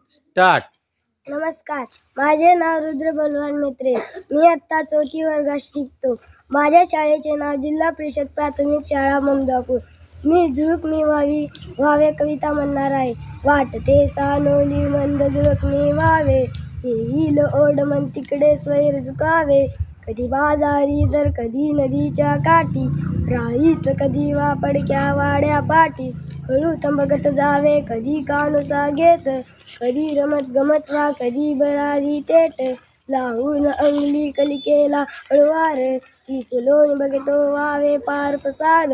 Start. नमस्कार, माझे नाव रुद्र बलवान मेत्रे. मी आत्ता 4थी वर्गात शिकतो. माझ्या शाळेचे नाव जिल्हा परिषद प्राथमिक शाळा ममदापूर. मी झुळूक मी व्हावे कविता म्हणणार आहे. वाटते सानोली मंद झुळूक मी व्हावे, येईल ओढ मन तिकडे स्वैर झुकावे. कधी बाजारी तर कधी नदीच्या काठी, राहीत कधी वा पडक्या वाड्या पाठी. हळू तंबगत जावे कधी कानुसा घेत, कधी रमत गमत वा कधी बरारी तेट. लावून अंगली कलिकेला हळुवार, ती फुलोन बघतो वावे पार पसार.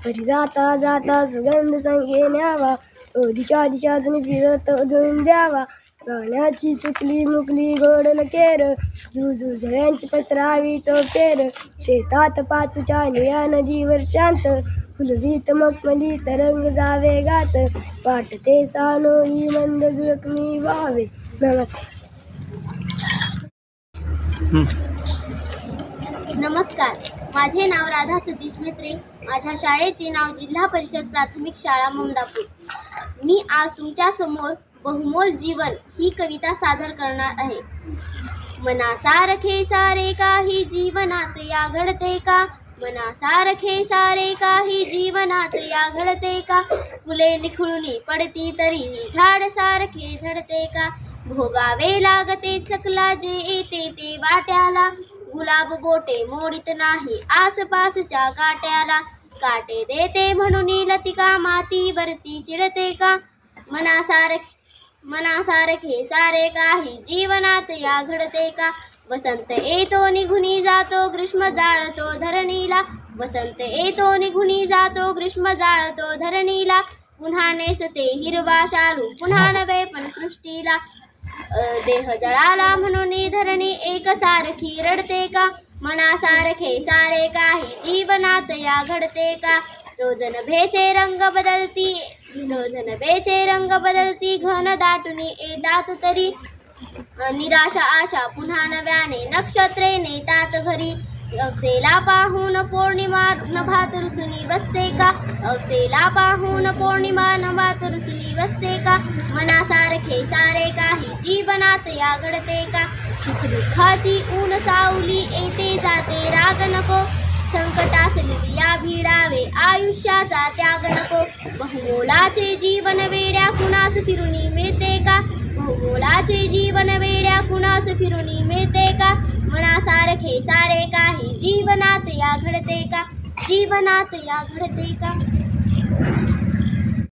कधी जाता जाता सुगंध संगे न्यावा, तो दिशा दिशा फिरत उधळून द्यावा. गाण्याची चुकली मुकली गोड नकेर, झुळझुळ झऱ्यांची पसरावी चौफेर. शेतात पाचूच्या निळ्या नदीवर शांत, फुलवीत मखमली तरंग जावे गात. वाटते सानोई मंद झुळूक मी व्हावे. नमस्कार. नमस्कार, माझे नाव राधा सतीश मेत्रे. माझ्या शाळेचे नाव जिल्हा परिषद प्राथमिक शाळा ममदापूर. मी आज तुमच्या समोर बहुमोल जीवन ही कविता सादर करणार आहे. मनासारखे सारे काही जीवनात या घडते का, मनासारखे सारे काही जीवनात या घडते का. फुले निखळून पडती तरीही झाड सारखे झडते का. भोगावे लागते चकला जे येते ते वाट्याला, गुलाब बोटे मोडीत नाही आसपासच्या काट्याला. काटे देते म्हणून लतिका मातीवरती चिडते का. मनासारखे सारे काही जीवनात या घडते का. वसंत येतो निघुनी जातो ग्रीष्म जाळतो धरणीला, वसंत येतो निघुनी जातो ग्रीष्म जाळतो धरणीला. पुन्हा नेसते हिरवा शालू पुन्हा नवे पण सृष्टीला. देह जळाला म्हणून धरणी एकसारखी रडते का. मनासारखे सारे काही जीवनात या घडते का. रोज नभेचे रंग बदलती, रोज नभेचे रंग बदलती घन दाटुनी येतात तरी. निराशा आशा पुन्हा नव्याने नक्षत्रे नेतात घरी. अवसेला पाहून पौर्णिमा नभात रुसुनी बसते का. अवसेला पाहून पौर्णिमा नभात रुसुनी बसते का. मनासारखे सारे काही जीवनात या घडते का. सुख दुःखाची ऊन सावली येते जाते राग नको. संकटासली या भिडावे आयुष्याचा त्याग नको. बहुमोलाचे जीवन वेड्या कुणास फिरुनी मिळते का. बहुमोलाचे जीवन वेड्या कुणास फिरुनी मिळते का. मनासारखे सारे काही जीवनात या घडते का. जीवनात या घडते का.